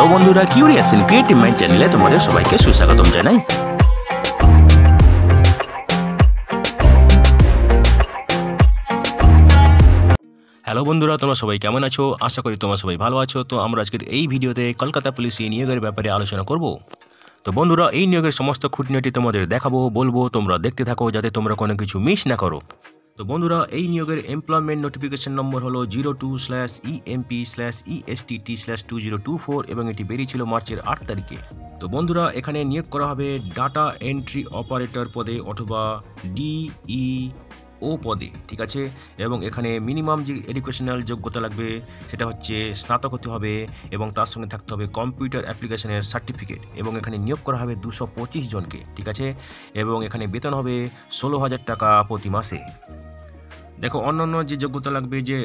Hello বন্ধুরা, curious and creative mind চ্যানেলে তোমাদের সবাইকে সুস্বাগতম জানাই। হ্যালো বন্ধুরা, তোমরা সবাই কেমন আছো? আশা করি তোমরা সবাই ভালো আছো। তো আমরা আজকের এই ভিডিওতে কলকাতা পুলিশে নিয়োগের ব্যাপারে আলোচনা করব। তো বন্ধুরা, এই নিয়োগের সমস্ত খুঁটিনাটি তোমাদের দেখাবো, বলবো, তোমরা দেখতে থাকো যাতে তোমরা কোনো কিছু মিস না করো। তো বন্ধুরা, এই নিয়োগের এমপ্লয়মেন্ট নোটিফিকেশন নম্বর হলো 02/EMP/ESTT/2024 এবং এটি বেরিয়েছিল মার্চের 8 তারিখে। তো বন্ধুরা, এখানে নিয়োগ করা হবে ডাটা এন্ট্রি অপারেটর পদে অথবা DEO পদে, ঠিক আছে। এবং এখানে মিনিমাম যে এডুকেশনাল যোগ্যতা লাগবে সেটা হচ্ছে স্নাতক হতে হবে এবং তার সঙ্গে থাকতে হবে কম্পিউটার অ্যাপ্লিকেশনের সার্টিফিকেট। এবং এখানে নিয়োগ করা হবে 225 জনকে, ঠিক আছে। এবং এখানে বেতন হবে 16,000 টাকা প্রতি মাসে। দেখো, অন্যান্য যে যোগ্যতা লাগবে, যে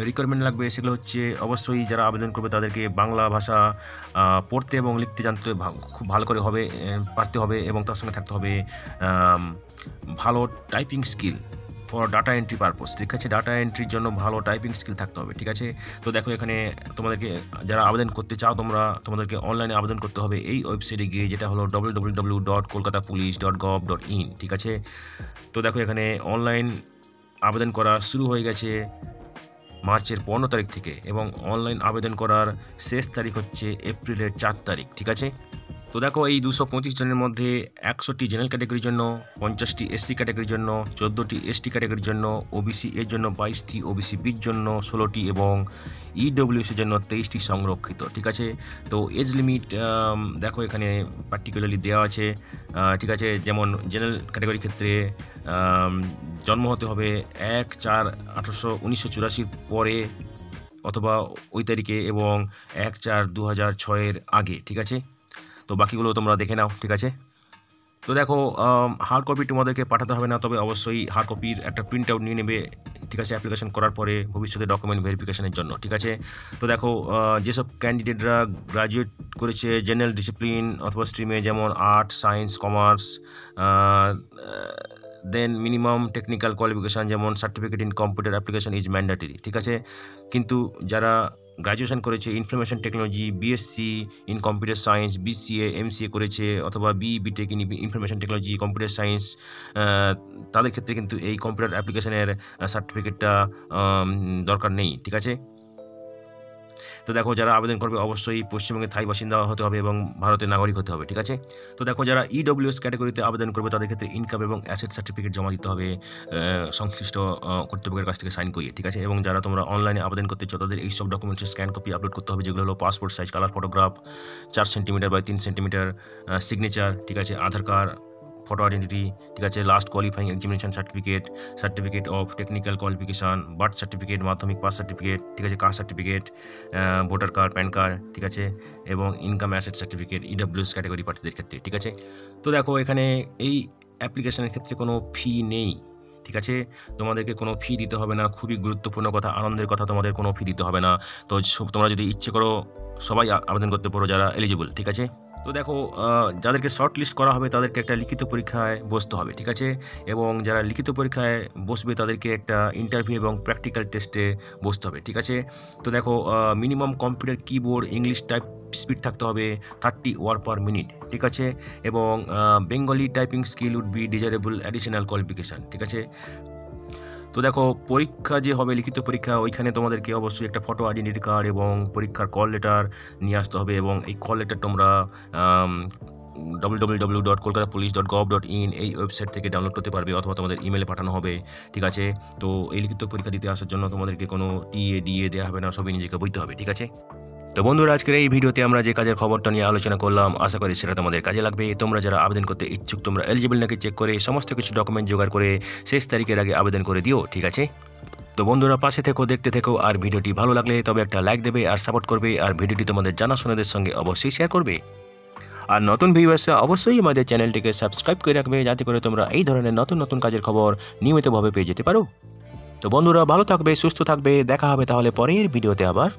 রিকোয়ারমেন্ট লাগবে, সেগুলো হচ্ছে অবশ্যই যারা আবেদন করবে তাদেরকে বাংলা ভাষা পড়তে এবং লিখতে জানতে খুব ভালো করে হবে, পারতে হবে। এবং তার সঙ্গে থাকতে হবে ভালো typing skill for data entry purpose, ঠিক আছে। ডাটা এন্ট্রির জন্য ভালো টাইপিং স্কিল থাকতে হবে, ঠিক আছে। তো দেখো, এখানে তোমাদেরকে যারা আবেদন করতে চাও তোমাদেরকে অনলাইনে আবেদন করতে হবে এই ওয়েবসাইটে গিয়ে, যেটা হলো www.kolkatapolice.gov.in, ঠিক আছে। তো দেখো, এখানে অনলাইন আবেদন করা শুরু হয়ে গেছে মার্চের 15 তারিখ থেকে এবং অনলাইন আবেদন করার শেষ তারিখ হচ্ছে এপ্রিলের 4 তারিখ, ঠিক আছে। তো দেখো, এই 225 জনের মধ্যে 100টি জেনারেল ক্যাটাগরির জন্য, 50টি SC ক্যাটাগরির জন্য, 14টি ST ক্যাটাগরির জন্য, OBC এর জন্য 22টি, OBC বির জন্য 16টি এবং EWS এর জন্য 23টি সংরক্ষিত, ঠিক আছে। তো এজ লিমিট দেখো এখানে পার্টিকুলারলি দেওয়া আছে, ঠিক আছে। যেমন জেনারেল ক্যাটাগরির ক্ষেত্রে জন্ম হতে হবে 1/4/1984 পরে অথবা ওই তারিখে এবং 1/4/2006 আগে, ঠিক আছে। তো বাকিগুলো তোমরা দেখে নাও, ঠিক আছে। তো দেখো, হার্ড কপি তোমাদেরকে পাঠাতে হবে না, তবে অবশ্যই হার্ড কপির একটা প্রিন্ট আউট নিয়ে নেবে, ঠিক আছে, অ্যাপ্লিকেশন করার পরে ভবিষ্যতে ডকুমেন্ট ভেরিফিকেশনের জন্য, ঠিক আছে। তো দেখো, যেসব ক্যান্ডিডেটরা গ্রাজুয়েট করেছে জেনারেল ডিসিপ্লিন অথবা স্ট্রিমে, যেমন আর্ট, সায়েন্স, কমার্স, দেন মিনিমাম টেকনিক্যাল কোয়ালিফিকেশান যেমন certificate in computer application is mandatory, ঠিক আছে। কিন্তু যারা গ্র্যাজুয়েশন করেছে information technology, BSc in computer science, BCA MCA করেছে অথবা BTech in information technology computer science, তাদের ক্ষেত্রে কিন্তু এই কম্পিউটার অ্যাপ্লিকেশনের সার্টিফিকেটটা দরকার নেই, ঠিক আছে। তো দেখো, যারা আবেদন করবে অবশ্যই পশ্চিমবঙ্গের স্থায়ী বাসিন্দা হতে হবে এবং ভারতের নাগরিক হতে হবে, ঠিক আছে। তো দেখো, যারা EWS ক্যাটাগরিতে আবেদন করবে তাদের ক্ষেত্রে ইনকাম এবং অ্যাসেট সার্টিফিকেট জমা দিতে হবে সংশ্লিষ্ট কর্তৃপক্ষের কাছ থেকে সাইন করিয়ে, ঠিক আছে। এবং যারা তোমরা অনলাইনে আবেদন করতে চাও তাদের এইসব ডকুমেন্টের স্ক্যান কপি আপলোড করতে হবে, যেগুলো হলো passport size colour photograph 4 centimetre by 3 centimetre, signature, ঠিক আছে, আধার কার্ড, ফটো আইডেন্টিটি, ঠিক আছে, last qualifying examination certificate of technical qualification, birth certificate, Madhyamik pass certificate, ঠিক আছে, caste certificate, voter card, PAN card, ঠিক আছে, এবং income asset certificate EWS category প্রার্থীদের ক্ষেত্রে, ঠিক আছে। তো দেখো, এখানে এই অ্যাপ্লিকেশনের ক্ষেত্রে কোনো ফি নেই, ঠিক আছে। তোমাদেরকে কোনো ফি দিতে হবে না, খুবই গুরুত্বপূর্ণ কথা, আনন্দের কথা, তোমাদের কোনো ফি দিতে হবে না। তো তোমরা যদি ইচ্ছে করো সবাই আবেদন করতে পারো যারা এলিজিবল, ঠিক আছে। তো দেখো, যাদেরকে শর্ট লিস্ট করা হবে তাদেরকে একটা লিখিত পরীক্ষায় বসতে হবে, ঠিক আছে। এবং যারা লিখিত পরীক্ষায় বসবে তাদেরকে একটা ইন্টারভিউ এবং প্র্যাকটিক্যাল টেস্টে বসতে হবে, ঠিক আছে। তো দেখো, minimum computer keyboard English type speed থাকতে হবে 30 ওয়ার্ড পার মিনিট, ঠিক আছে। এবং Bengali typing skill would be desirable additional qualification, ঠিক আছে। তো দেখো, পরীক্ষা যে হবে লিখিত পরীক্ষা, ওইখানে তোমাদেরকে অবশ্যই একটা ফটো আইডেন্টি কার্ড এবং পরীক্ষার কল লেটার নিয়ে আসতে হবে। এবং এই কল লেটার তোমরা www.kolkatapolice.gov.in এই ওয়েবসাইট থেকে ডাউনলোড করতে পারবে অথবা তোমাদের ইমেলে পাঠানো হবে, ঠিক আছে। তো এই লিখিত পরীক্ষা দিতে আসার জন্য তোমাদেরকে কোনো DA দেওয়া হবে না, সবই নিজেকে বইতে হবে, ঠিক আছে। তো বন্ধুরা, আজকের এই ভিডিওতে আমরা যে কাজের খবরটা নিয়ে আলোচনা করলাম, আশা করি সেটা তোমাদের কাজে লাগবে। তোমরা যারা আবেদন করতে ইচ্ছুক, তোমরা এলিজিবল নাকি চেক করে সমস্ত কিছু ডকুমেন্ট জোগাড় করে শেষ তারিখের আগে আবেদন করে দিও, ঠিক আছে। তো বন্ধুরা, পাশে থেকো, দেখতে থেকো, আর ভিডিওটি ভালো লাগলে তবে একটা লাইক দেবে আর সাপোর্ট করবে, আর ভিডিওটি তোমাদের জানাশোনাদের সঙ্গে অবশ্যই শেয়ার করবে। আর নতুন ভিউয়ার্সরা অবশ্যই আমাদের চ্যানেলটিকে সাবস্ক্রাইব করে রাখবে, যাতে করে তোমরা এই ধরনের নতুন নতুন কাজের খবর নিয়মিতভাবে পেয়ে যেতে পারো। তো বন্ধুরা, ভালো থাকবে, সুস্থ থাকবে, দেখা হবে তাহলে পরের ভিডিওতে আবার।